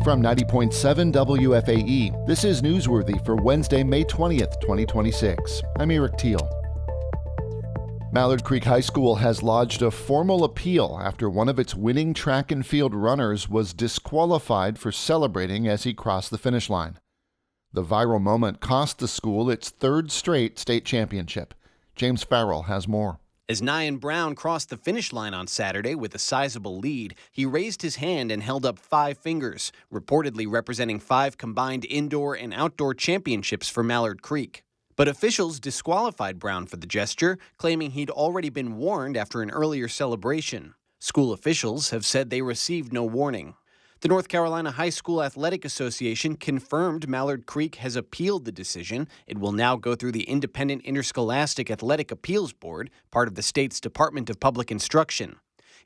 From 90.7 WFAE, this is NewsWorthy for Wednesday, May 20th, 2026. I'm Eric Teal. Mallard Creek High School has lodged a formal appeal after one of its winning track and field runners was disqualified for celebrating as he crossed the finish line. The viral moment cost the school its third straight state championship. James Farrell has more. As Nyan Brown crossed the finish line on Saturday with a sizable lead, he raised his hand and held up 5 fingers, reportedly representing 5 combined indoor and outdoor championships for Mallard Creek. But officials disqualified Brown for the gesture, claiming he'd already been warned after an earlier celebration. School officials have said they received no warning. The North Carolina High School Athletic Association confirmed Mallard Creek has appealed the decision. It will now go through the Independent Interscholastic Athletic Appeals Board, part of the state's Department of Public Instruction.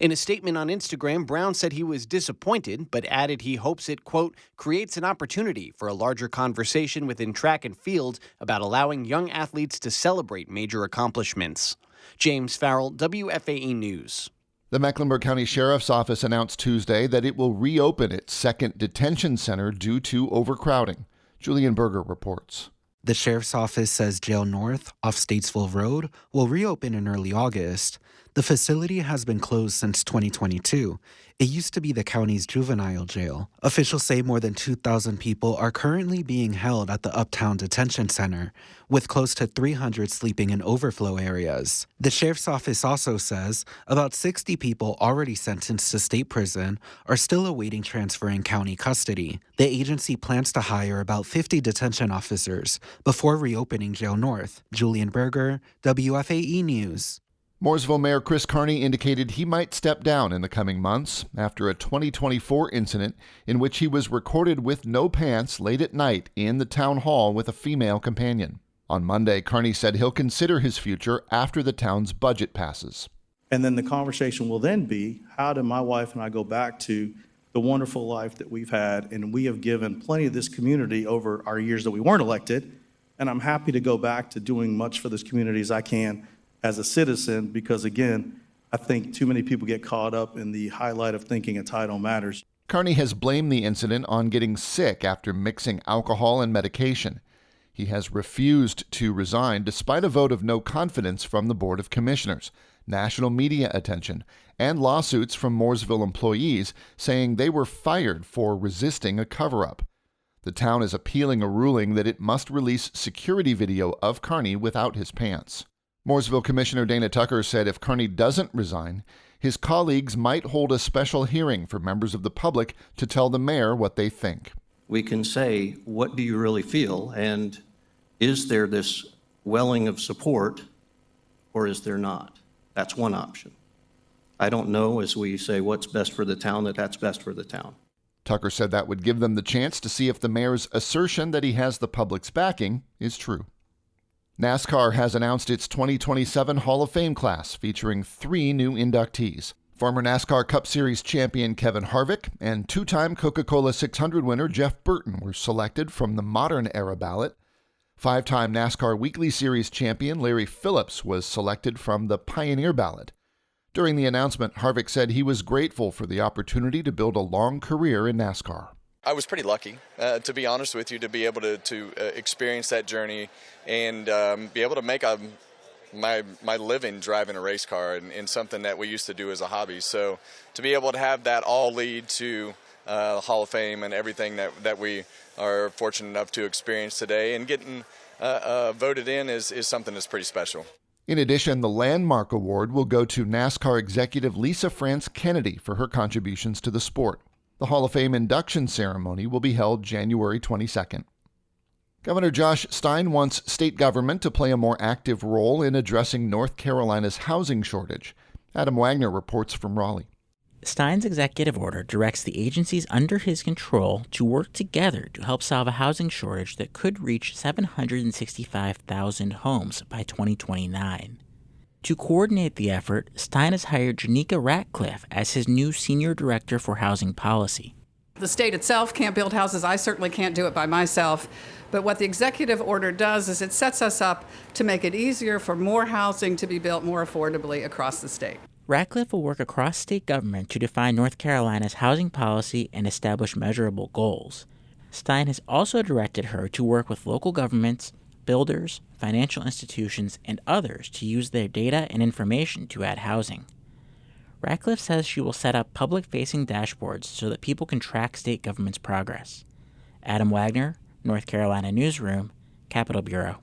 In a statement on Instagram, Brown said he was disappointed, but added he hopes it, quote, creates an opportunity for a larger conversation within track and field about allowing young athletes to celebrate major accomplishments. James Farrell, WFAE News. The Mecklenburg County Sheriff's Office announced Tuesday that it will reopen its second detention center due to overcrowding. Julian Berger reports. The Sheriff's Office says Jail North, off Statesville Road, will reopen in early August. The facility has been closed since 2022. It used to be the county's juvenile jail. Officials say more than 2,000 people are currently being held at the Uptown Detention Center, with close to 300 sleeping in overflow areas. The Sheriff's Office also says about 60 people already sentenced to state prison are still awaiting transfer in county custody. The agency plans to hire about 50 detention officers before reopening Jail North. Julian Berger, WFAE News. Mooresville Mayor Chris Carney indicated he might step down in the coming months after a 2024 incident in which he was recorded with no pants late at night in the town hall with a female companion. On Monday, Carney said he'll consider his future after the town's budget passes. And then the conversation will then be, how do my wife and I go back to the wonderful life that we've had, and we have given plenty of this community over our years that we weren't elected, and I'm happy to go back to doing much for this community as I can as a citizen, because again, I think too many people get caught up in the highlight of thinking a title matters. Carney has blamed the incident on getting sick after mixing alcohol and medication. He has refused to resign despite a vote of no confidence from the Board of Commissioners, national media attention, and lawsuits from Mooresville employees saying they were fired for resisting a cover-up. The town is appealing a ruling that it must release security video of Carney without his pants. Mooresville Commissioner Dana Tucker said if Carney doesn't resign, his colleagues might hold a special hearing for members of the public to tell the mayor what they think. We can say, what do you really feel? And is there this welling of support, or is there not? That's one option. I don't know, as we say what's best for the town, that's best for the town. Tucker said that would give them the chance to see if the mayor's assertion that he has the public's backing is true. NASCAR has announced its 2027 Hall of Fame class featuring 3 new inductees. Former NASCAR Cup Series champion Kevin Harvick and 2-time Coca-Cola 600 winner Jeff Burton were selected from the modern era ballot. 5-time NASCAR Weekly Series champion Larry Phillips was selected from the Pioneer ballot. During the announcement, Harvick said he was grateful for the opportunity to build a long career in NASCAR. I was pretty lucky, to be honest with you, to be able to experience that journey and be able to make my living driving a race car and something that we used to do as a hobby. So to be able to have that all lead to Hall of Fame and everything that we are fortunate enough to experience today and getting voted in is something that's pretty special. In addition, the Landmark Award will go to NASCAR executive Lisa France Kennedy for her contributions to the sport. The Hall of Fame induction ceremony will be held January 22nd. Governor Josh Stein wants state government to play a more active role in addressing North Carolina's housing shortage. Adam Wagner reports from Raleigh. Stein's executive order directs the agencies under his control to work together to help solve a housing shortage that could reach 765,000 homes by 2029. To coordinate the effort, Stein has hired Janika Ratcliffe as his new Senior Director for Housing Policy. The state itself can't build houses. I certainly can't do it by myself. But what the executive order does is it sets us up to make it easier for more housing to be built more affordably across the state. Ratcliffe will work across state government to define North Carolina's housing policy and establish measurable goals. Stein has also directed her to work with local governments, builders, financial institutions, and others to use their data and information to add housing. Ratcliffe says she will set up public-facing dashboards so that people can track state government's progress. Adam Wagner, North Carolina Newsroom, Capitol Bureau.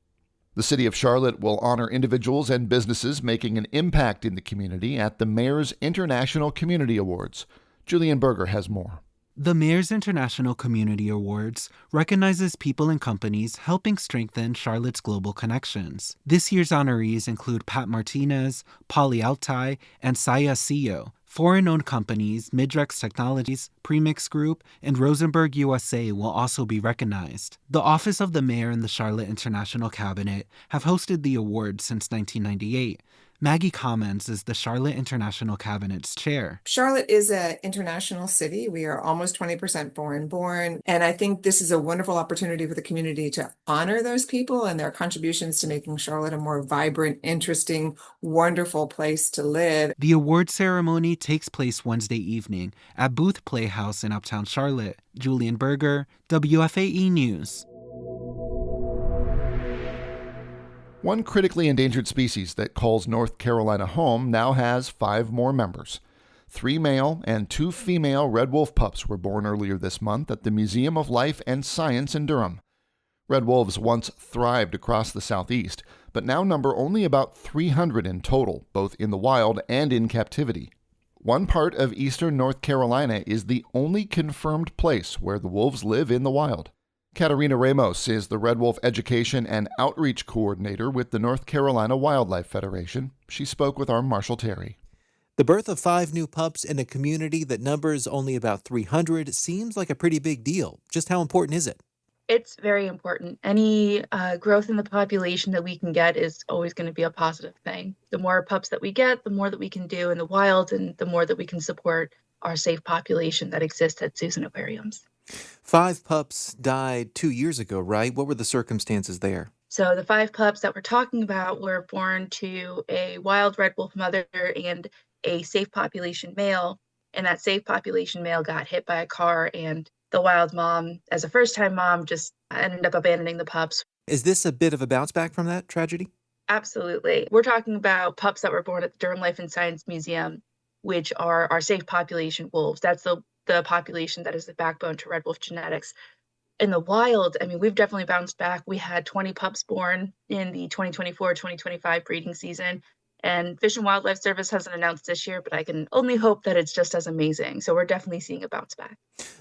The City of Charlotte will honor individuals and businesses making an impact in the community at the Mayor's International Community Awards. Julian Berger has more. The Mayor's International Community Awards recognizes people and companies helping strengthen Charlotte's global connections. This year's honorees include Pat Martinez, Polly Altai, and Saya CEO. Foreign-owned companies, Midrex Technologies, Premix Group, and Rosenberg USA will also be recognized. The Office of the Mayor and the Charlotte International Cabinet have hosted the awards since 1998. Maggie Commons is the Charlotte International Cabinet's chair. Charlotte is an international city. We are almost 20% foreign born. And I think this is a wonderful opportunity for the community to honor those people and their contributions to making Charlotte a more vibrant, interesting, wonderful place to live. The award ceremony takes place Wednesday evening at Booth Playhouse in Uptown Charlotte. Julian Berger, WFAE News. One critically endangered species that calls North Carolina home now has 5 more members. 3 male and 2 female red wolf pups were born earlier this month at the Museum of Life and Science in Durham. Red wolves once thrived across the southeast, but now number only about 300 in total, both in the wild and in captivity. One part of eastern North Carolina is the only confirmed place where the wolves live in the wild. Katarina Ramos is the Red Wolf Education and Outreach Coordinator with the North Carolina Wildlife Federation. She spoke with our Marshall Terry. The birth of 5 new pups in a community that numbers only about 300 seems like a pretty big deal. Just how important is it? It's very important. Any growth in the population that we can get is always going to be a positive thing. The more pups that we get, the more that we can do in the wild, and the more that we can support our safe population that exists at zoos and aquariums. 5 pups died 2 years ago, right? What were the circumstances there? So the 5 pups that we're talking about were born to a wild red wolf mother and a safe population male. And that safe population male got hit by a car, and the wild mom, as a first-time mom, just ended up abandoning the pups. Is this a bit of a bounce back from that tragedy? Absolutely. We're talking about pups that were born at the Durham Life and Science Museum, which are our safe population wolves. That's the population that is the backbone to red wolf genetics. In the wild, I mean, we've definitely bounced back. We had 20 pups born in the 2024-2025 breeding season, and Fish and Wildlife Service hasn't announced this year, but I can only hope that it's just as amazing. So we're definitely seeing a bounce back.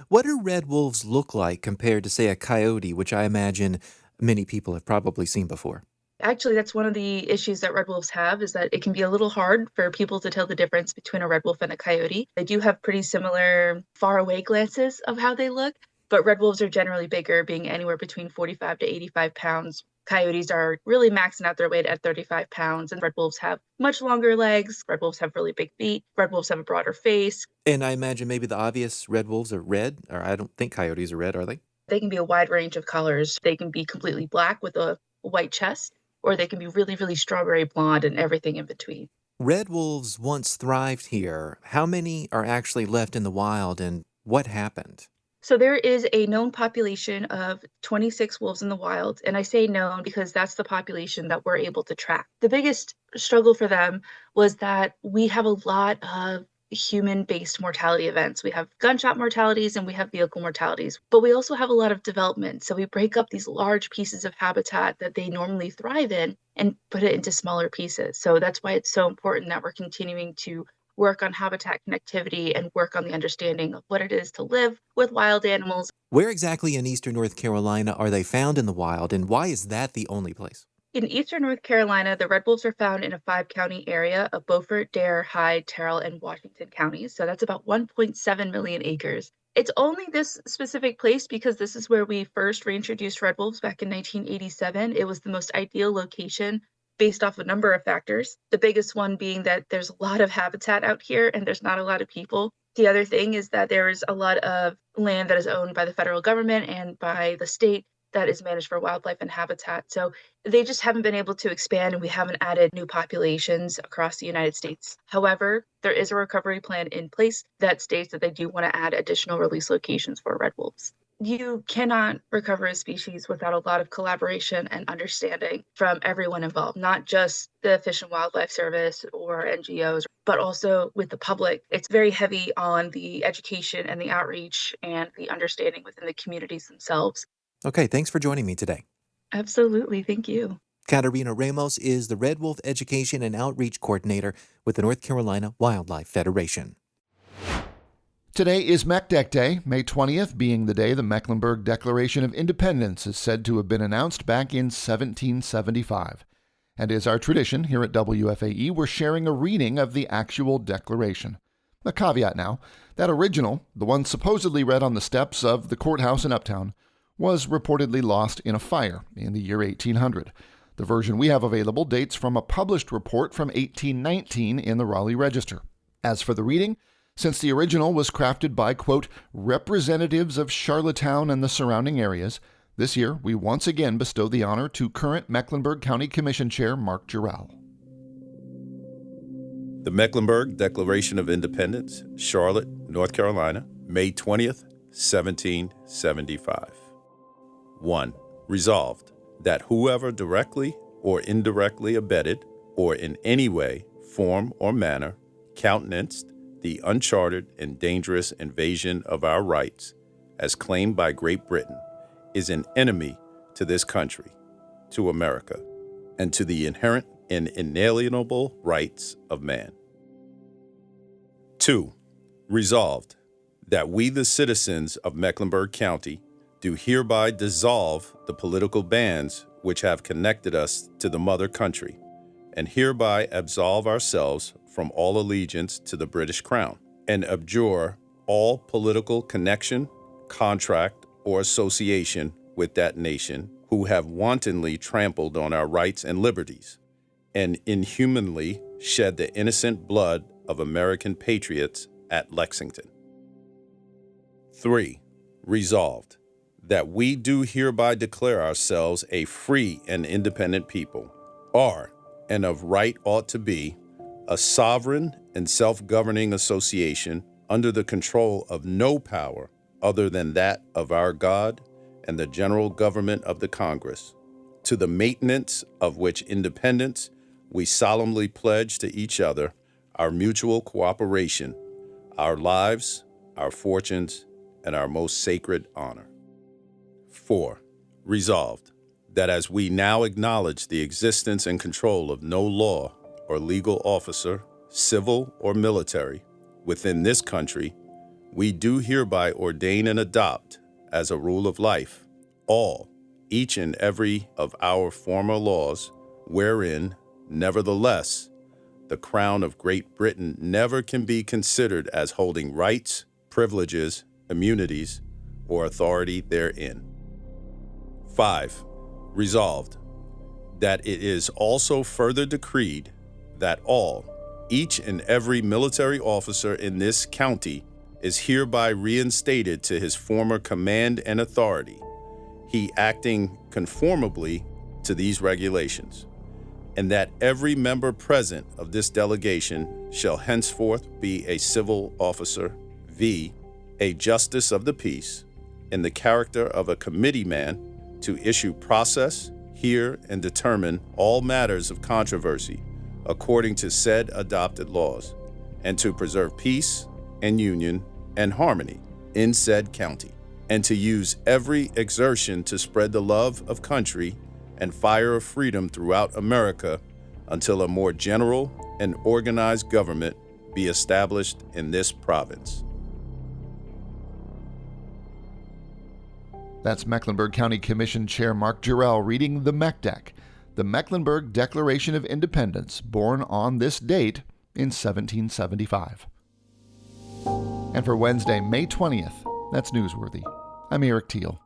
What do red wolves look like compared to, say, a coyote, which I imagine many people have probably seen before? Actually, that's one of the issues that red wolves have, is that it can be a little hard for people to tell the difference between a red wolf and a coyote. They do have pretty similar faraway glances of how they look, but red wolves are generally bigger, being anywhere between 45 to 85 pounds. Coyotes are really maxing out their weight at 35 pounds, and red wolves have much longer legs. Red wolves have really big feet. Red wolves have a broader face. And I imagine maybe the obvious red wolves are red, or I don't think coyotes are red, are they? They can be a wide range of colors. They can be completely black with a white chest, or they can be really, really strawberry blonde and everything in between. Red wolves once thrived here. How many are actually left in the wild, and what happened? So there is a known population of 26 wolves in the wild, and I say known because that's the population that we're able to track. The biggest struggle for them was that we have a lot of human-based mortality events. We have gunshot mortalities and we have vehicle mortalities, but we also have a lot of development. So we break up these large pieces of habitat that they normally thrive in and put it into smaller pieces. So that's why it's so important that we're continuing to work on habitat connectivity and work on the understanding of what it is to live with wild animals. Where exactly in eastern North Carolina are they found in the wild, and why is that the only place? In eastern North Carolina, the red wolves are found in a 5-county area of Beaufort, Dare, Hyde, Terrell, and Washington counties. So that's about 1.7 million acres. It's only this specific place because this is where we first reintroduced red wolves back in 1987. It was the most ideal location based off a number of factors. The biggest one being that there's a lot of habitat out here and there's not a lot of people. The other thing is that there is a lot of land that is owned by the federal government and by the state that is managed for wildlife and habitat. So they just haven't been able to expand, and we haven't added new populations across the United States. However, there is a recovery plan in place that states that they do want to add additional release locations for red wolves. You cannot recover a species without a lot of collaboration and understanding from everyone involved, not just the Fish and Wildlife Service or NGOs, but also with the public. It's very heavy on the education and the outreach and the understanding within the communities themselves. Okay, thanks for joining me today. Absolutely. Thank you. Katarina Ramos is the Red Wolf Education and Outreach Coordinator with the North Carolina Wildlife Federation. Today is MacDec Day, May 20th being the day the Mecklenburg Declaration of Independence is said to have been announced back in 1775. And as our tradition here at WFAE, we're sharing a reading of the actual declaration. A caveat now, that original, the one supposedly read on the steps of the courthouse in Uptown, was reportedly lost in a fire in the year 1800. The version we have available dates from a published report from 1819 in the Raleigh Register. As for the reading, since the original was crafted by, quote, representatives of Charlottetown and the surrounding areas, this year we once again bestow the honor to current Mecklenburg County Commission Chair Mark Jarrell. The Mecklenburg Declaration of Independence, Charlotte, North Carolina, May 20th, 1775. 1. Resolved, that whoever directly or indirectly abetted, or in any way, form, or manner, countenanced the unchartered and dangerous invasion of our rights, as claimed by Great Britain, is an enemy to this country, to America, and to the inherent and inalienable rights of man. 2. Resolved, that we, the citizens of Mecklenburg County, do hereby dissolve the political bands which have connected us to the mother country, and hereby absolve ourselves from all allegiance to the British Crown, and abjure all political connection, contract, or association with that nation who have wantonly trampled on our rights and liberties, and inhumanly shed the innocent blood of American patriots at Lexington. 3. Resolved, that we do hereby declare ourselves a free and independent people, are, and of right ought to be, a sovereign and self-governing association under the control of no power other than that of our God and the general government of the Congress, to the maintenance of which independence we solemnly pledge to each other our mutual cooperation, our lives, our fortunes, and our most sacred honor. 4. Resolved, that as we now acknowledge the existence and control of no law or legal officer, civil or military, within this country, we do hereby ordain and adopt, as a rule of life, all, each and every of our former laws, wherein, nevertheless, the Crown of Great Britain never can be considered as holding rights, privileges, immunities, or authority therein. 5. Resolved, that it is also further decreed that all, each and every military officer in this county is hereby reinstated to his former command and authority, he acting conformably to these regulations, and that every member present of this delegation shall henceforth be a civil officer, v. a justice of the peace, in the character of a committee man, to issue process, hear, and determine all matters of controversy according to said adopted laws, and to preserve peace and union and harmony in said county, and to use every exertion to spread the love of country and fire of freedom throughout America until a more general and organized government be established in this province. That's Mecklenburg County Commission Chair Mark Jarrell reading the MECDEC, the Mecklenburg Declaration of Independence, born on this date in 1775. And for Wednesday, May 20th, that's Newsworthy. I'm Eric Teal.